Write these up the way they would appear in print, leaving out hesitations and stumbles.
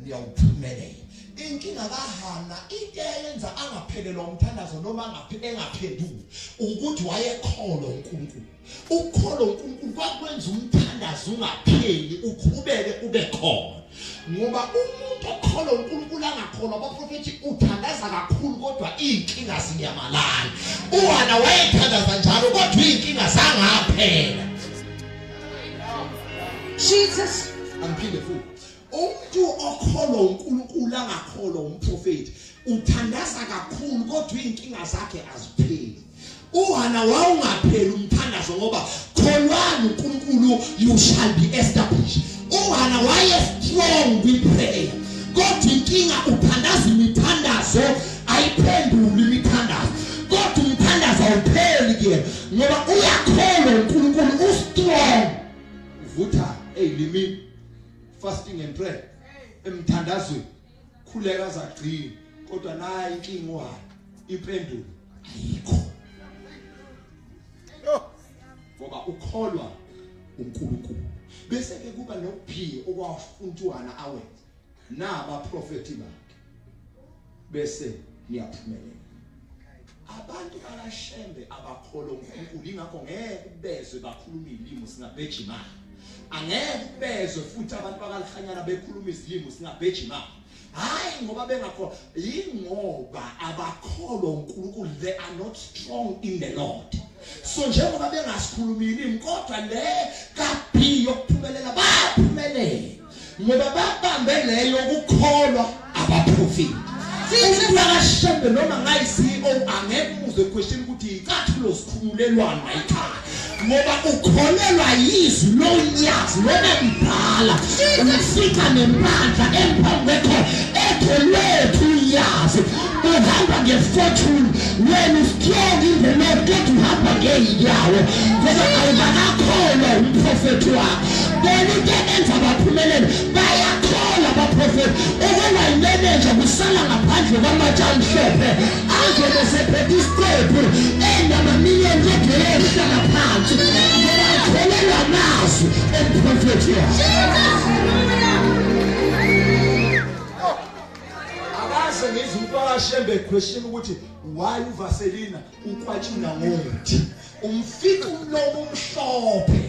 liyawuphumelela. Inkinga kaHana into eyenza angaphelelwa umthandazo noma engaphenduli ukuthi wayekholwa uNkulunkulu. Ukukholwa uNkulunkulu kwakwenza umthandazo ungapheli uqhubeke ube khona. Ngoba umuntu okholwa uNkulunkulu angakholwa abaprofethi uthandaza kakhulu kodwa inkinga zinyamalala. uHana wayethandaza njalo kodwa inkinga zangaphela. Jesus. Angiphinde futhi. Umuntu okholwa uNkulunkulu angakholwa umprofeti uthandaza kakhulu kodwa inkinga zakhe azipheli. uHana wawungapheli umthandazo ngoba kholwani uNkulunkulu you shall be established. uHana waye strong with prayer. Kodwa inkinga uthandaza imithandazo ayiphenduli imithandazo. Kodwa umthandazo awupheli ke ngoba uyakholwa uNkulunkulu ustrong. Vutha limi fasting and prayer emthandazweni khuleka zagcina kodwa nayi inkinga uHana impendulo ayikho ngoba ukholwa uNkulunkulu. Bese ke kuba nokuphi okwafuna uHana awenze naba prophethi bakhe bese niyaphumelela. Abantu bakaShembe abakholwa uNkulunkulu ingakho ngeke bezwe bakhuluma izilimi singabhejimana. Angeke bezwe futhi abantu bakalihanyana bekhuluma izilimi singabhejimana. Hayi ngoba bengakho ingoba abakholwa uNkulunkulu, they are not strong in the Lord. So njengoba bengasikhulumi izilimi kodwa le kaBhi yokuphumelela baphumelela ngoba babambe leyo ukukholwa abaprofeti. Umuntu akaShembe noma ngayi-CEO angeke umuze question ukuthi icathulo sikhululelwana ekhaya ngoba ukholelwa yizwi lonyazi lomdala ufika nempandla emphambi etholethu uyazi uhamba ngefortune when strong in the Lord get uhamba ngeenyawo ngoba awubakakholwa umprofeti wakho. Bona into enza baphumelele bayakholwa abaprofeti ukuba imeneja kusala ngaphandle kwamatshamhlophe angene sephethe isiqephu enamamiliyoni egelele hlala phansi ngoba akholelwa nazo emprofeti akaze ngizwe uMpakashembe question ukuthi why uVaselina ukwatshuna ngothi umfika umlomo omhlophe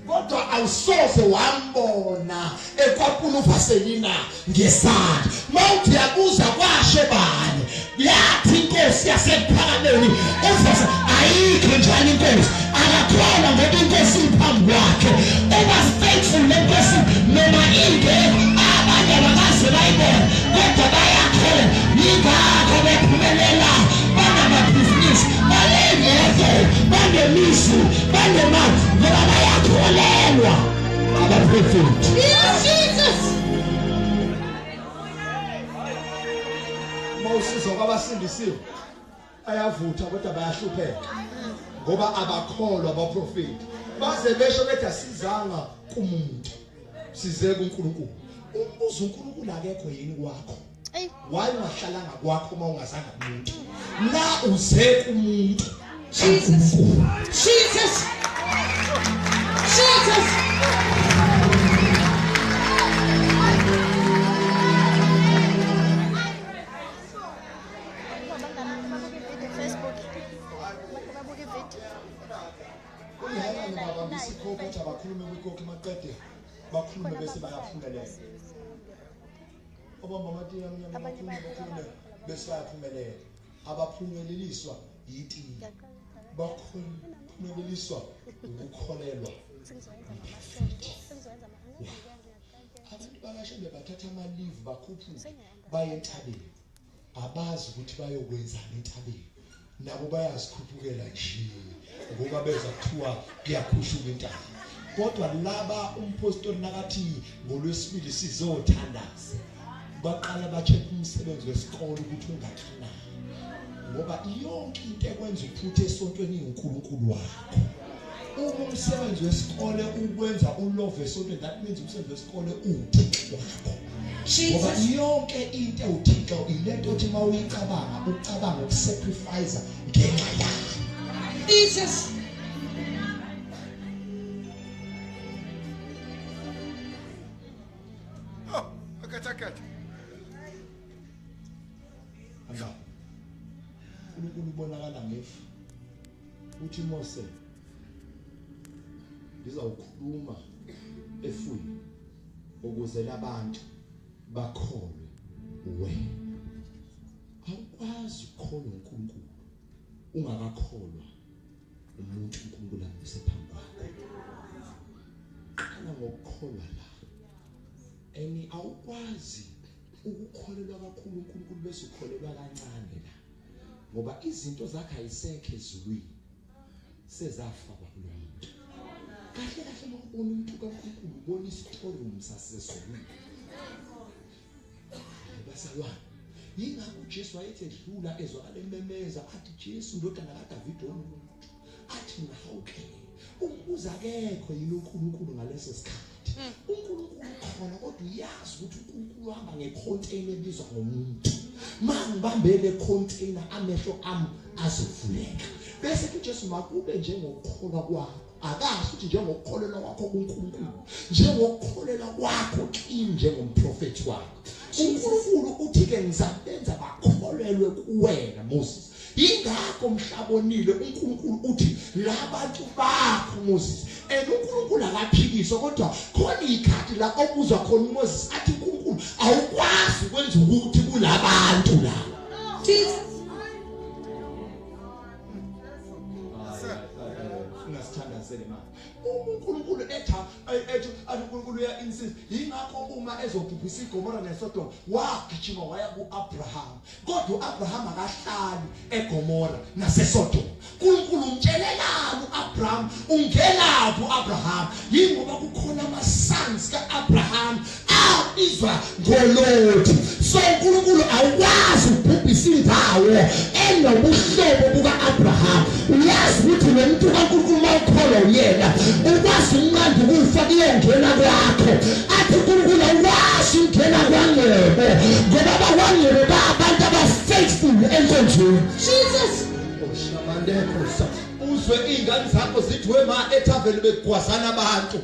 kodwa awusoze wambona ekwapula uVaselina ngesandla. Mawuthi yabuza kwashe bani yathi inkosi yasephakameni ufasa ayikho njalo inkosi akakholwa ngoba inkosi iphambi kwakhe uba faithful lenkosi noma ingekho abanye abakaze bayibona kodwa bayakholwa yingakho bephumelela banamabhizinisi banemoto banemisu banemali ngoba bayakholelwa abaprofeti. Jesus. Moses okwabasindisiwe ayavutha kodwa bayahlupheka ngoba abakholwa abaprofeti baze besho bethi asizanga kumuntu size kuNkulunkulu. Umbuzo uNkulunkulu akekho yini kwakho? Why ungahlalanga kwakho uma ungazanga kumuntu? La uze kumuntu. Jesus. Jesus. Jesus. Bakhulume kwikhoki maqede bakhulume bese bayaphumelela. Obama matia mnyama bakhulume bese bayaphumelela. Abaphumeleliswa yiti. Bakhulumeliswa ukukholelwa. Abantu bakaShembe bathatha ama leave bakhuphuka baye entabeni. Abazi ukuthi bayokwenzana entabeni. Nabo bayazikhuphukela nje ngoba beza kuthiwa kuyakhushuka intaba. Kodwa laba umpostoli nakathi ngolwesibili sizothandaza baqala ba-check umsebenzi wesikole ukuthi ungakanani ngoba yonke into ekwenza uphuthe esontweni uNkulunkulu wakho. Uma umsebenzi wesikole ukwenza ulove esontweni, that means umsebenzi wesikole uThixo wakho. Ngoba yonke into uThixo ilento othi mawuyicabanga ucabanga ukusacrifice ngenxa yakho. Jesus. Akatakata. anga uNkulunkulu ubonakala ngefu uthi Mose ngizawukhuluma efwini ukuze labantu bakholwe wena. Awukwazi ukukholwa uNkulunkulu ungakakholwa umuntu uNkulunkulu amesephambi kwakho. Qala ngokukholwa la. Awukwazi ukukholelwa kakhulu uNkulunkulu bese ukholelwa kancane la. Ngoba izinto zakhe ayisekho ezulwini sezafakwa kulo muntu. Kahle kahle mawubona umuntu kaNkulunkulu ubona isitorium sasezulwini. Basalwana yingakho uJesu wayethi edlula ezwakala ememeza athi Jesu ndodana kaDavid omuntu athi ngihawuke umbuza akekho yini uNkulunkulu ngaleso sikhathi. uNkulunkulu khona kodwa uyazi ukuthi uNkulunkulu uhamba ngecontainer ebizwa ngomuntu. Mangibambele container amehlo ami azovuleka. Bese uJesu makube njengokukholwa kwakho. Akasho ukuthi njengokukholelwa kwakho kuNkulunkulu, njengokukholelwa kwakho kimi njengomprofeti wakho. uNkulunkulu uthi ke ngizabenza bakholelwe kuwena Moses. Ingakho mhlabonile uNkulunkulu uthi labantu bakho Moses. uNkulunkulu akaphikiswa kodwa khona ikhathi la obuzwa khona uMoses athi uNkulunkulu awukwazi ukwenza ukuthi kulabantu la. Jesus uNkulunkulu ethi uNkulunkulu ya insist yingakho uma ezobhubhisa iGomora neSodom wagijima waya kuAbraham. Kodwa uAbraham akahlali eGomora naseSodom. uNkulunkulu umtshelelana uAbraham ungelaphi uAbraham yingoba kukhona ama-sons kaAbraham abizwa ngoLoti. So uNkulunkulu awukwazi ukubhubhisa indawo enobuhlobo bukaAbraham. Uyazi ukuthi lo muntu kaNkulunkulu mawukholwa uyena ukwazi umnqanda ukufa kuyongena kwakho. Athi uNkulunkulu awukwazi ukungena kwangebo ngoba abakwangebo abantu aba-faithful enkonzweni. Jesus oshamandekhosa uzwe ingane zakho zithi wema ethaveni begwazana abantu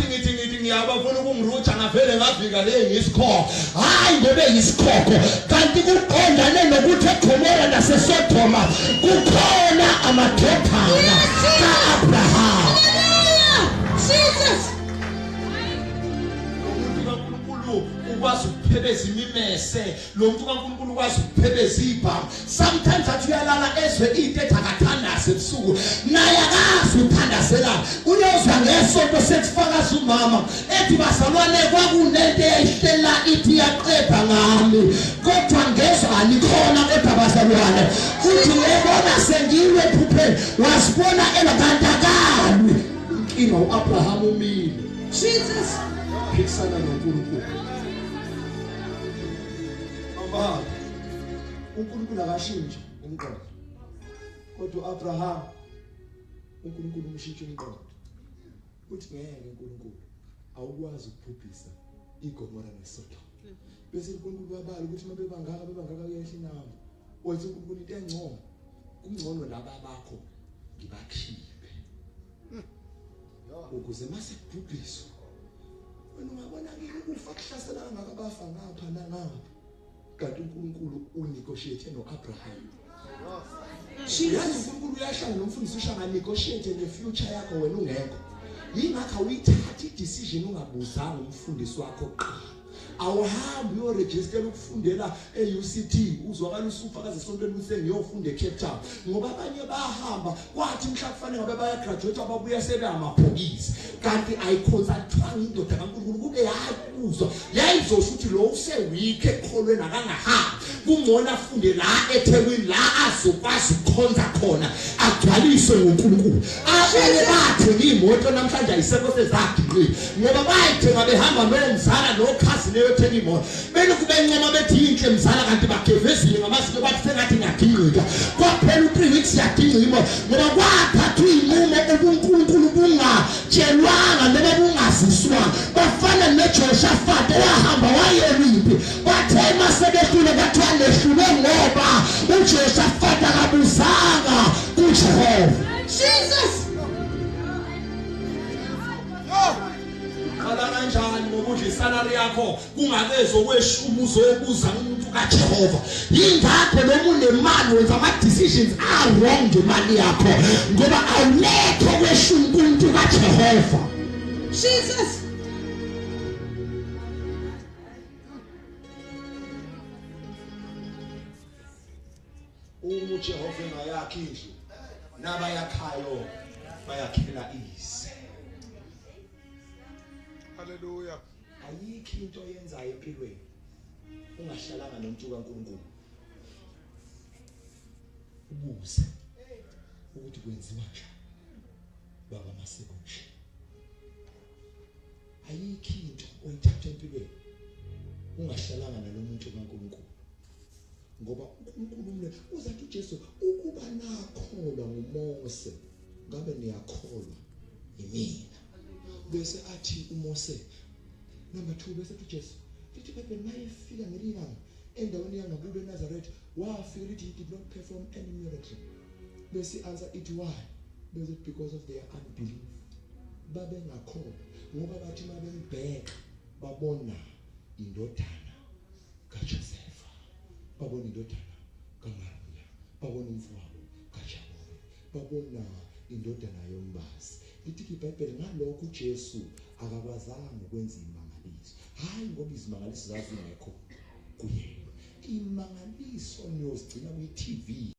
ngithi ngiyabafuna ukungirutha ngavele ngavika le ngisikhokho. Hayi ngobe yisikhokho kanti kuqondane nokuthi eGomora naseSodoma kukhona amadodana kaAbraham. Jesus ukwazi ukuphebeza imimese lo muntu kaNkulunkulu ukwazi ukuphebeza ibhamu. Sometimes athi uyalala ezwe into ethi akathandase ebusuku naye akazi uthandasela. Uyozwa ngesonto sethifakaza umama ethi bazalwane kwakunento eyayihlela ithi yaqeda ngami kodwa ngezwa alikhona kodwa bazalwane uthi lebona sengiwe phupheni wasibona elabandakani inkinga uAbraham umile. Jesus phikisana noNkulunkulu. uNkulunkulu akashintshi umqondo kodwa uAbraham uNkulunkulu umshintsha umqondo uthi ngeke uNkulunkulu awukwazi ukubhubhisa iGomora neSodom. Bese uNkulunkulu wabala ukuthi mabebangaka kuyehla inamba wathi uNkulunkulu into engcono kungcono laba bakho ngibakhiphe ukuze mase kubhubhiswa wena ungabona ukufa kuhlasela ngakabafa ngapha nangapha. Kanti uNkulunkulu unegotiate noAbraham. Yazi uNkulunkulu uyahlala nomfundisi ushanga negotiate nefuture yakho wena ungekho. Yingakho uyithatha idecision ungabuzanga umfundisi wakho qha. Awuhambi uyoregister ukufundela eUCT uzwakala usufakaza esontweni usengiyofunda eCape Town ngoba abanye bahamba kwathi mhla kufanele ngabe baya graduate ababuya sebe amabhokisi kanti ayiconsultwanga indoda kaNkulunkulu kube yakuzwa yayizosho ukuthi lo useweak ekholweni akangahambi kungcono afunde la eThekwini la azokwazi ukukhonza khona agcwaliswe ngoNkulunkulu. Abanye bathenga imoto namhlanje ayisekho sezagcile ngoba bayithenga behamba nomzala nokhasi ethenga imoto bele kube encema bethi inhle mzala kanti bagevezile ngamasiko bathi sengathi ngiyadingika kwaphela u3 weeks yadinga imoto ngoba kwathathwa inqumo uNkulunkulu bungatshelwanga noma bungaziswa bafana neJoshafat wahamba wayeliphi bathe masebehlule bathiwa lehlule ngoba uJoshafat akabuzanga kuJehova. Jesus khala kanjani ngokudlisana isalary yakho kungakezo kweshumi uzobuza umuntu kaJehova. Yingakho noma unemali wenza ama decisions are wrong ngemali yakho ngoba awulekho kweshumi kumuntu kaJehova. Jesus. uJehova engayakhi indlu nabayakhayo bayakhela ize. Hallelujah. Ayikho into oyenzayo empilweni ungahlalanga nomuntu kaNkulunkulu ubuze ukuthi kwenziwa njani baba masekusha. Ayikho into oyithatha empilweni ungahlalanga nalomuntu kaNkulunkulu ngoba uNkulunkulu uzathi uJesu ukuba nakholwa nguMose ngabe niyakholwa yimina. Bese athi uMose number 2 bese athi uJesu lithi bebe mayefika ngelilanga endaweni yangakubo eNazaretha wafika lithi he did not perform any miracle. Bese answer it why? Bese because of their unbelief. Babe ngakholwa ngoba bathi mabembheka babona indodana kaJosefa, babona indodana kaMaria, babona umfowabo kaJakobe, babona indodana yombazi. Lithi iBhayibheli ngalokho uJesu akakwazanga ukwenza imangaliso. Hayi ngoba izimangaliso zazingekho kuyena. Imangaliso niyozigcina kwi-TV.